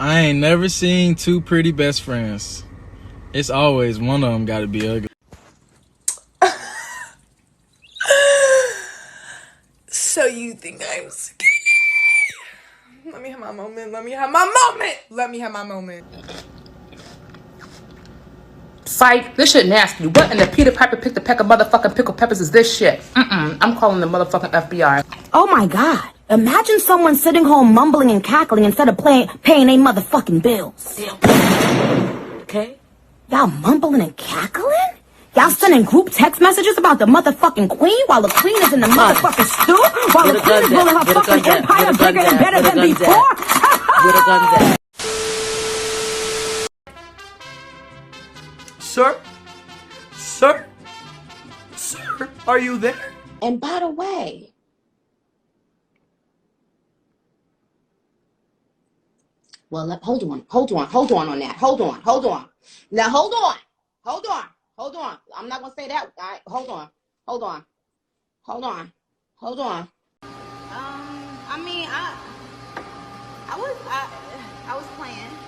I ain't never seen two pretty best friends. It's always one of them gotta be ugly. So you think I'm skinny? Let me have my moment. Let me have my moment. Let me have my moment. Psych, this shit nasty. What in the Peter Piper picked a peck of motherfucking pickled peppers is this shit? I'm calling the motherfucking FBI. Oh my God. Imagine someone sitting home mumbling and cackling instead of paying their motherfucking bills. Okay? Y'all mumbling and cackling? Y'all sending group text messages about the motherfucking queen while the queen is in the motherfucking stew? While the queen is building her fucking empire bigger and better than before? With a gun there. Sir? Sir? Sir? Are you there? And by the way, well, hold on on that. Hold on. Now, hold on. I'm not gonna say that. All right, hold on. I mean, I was playing.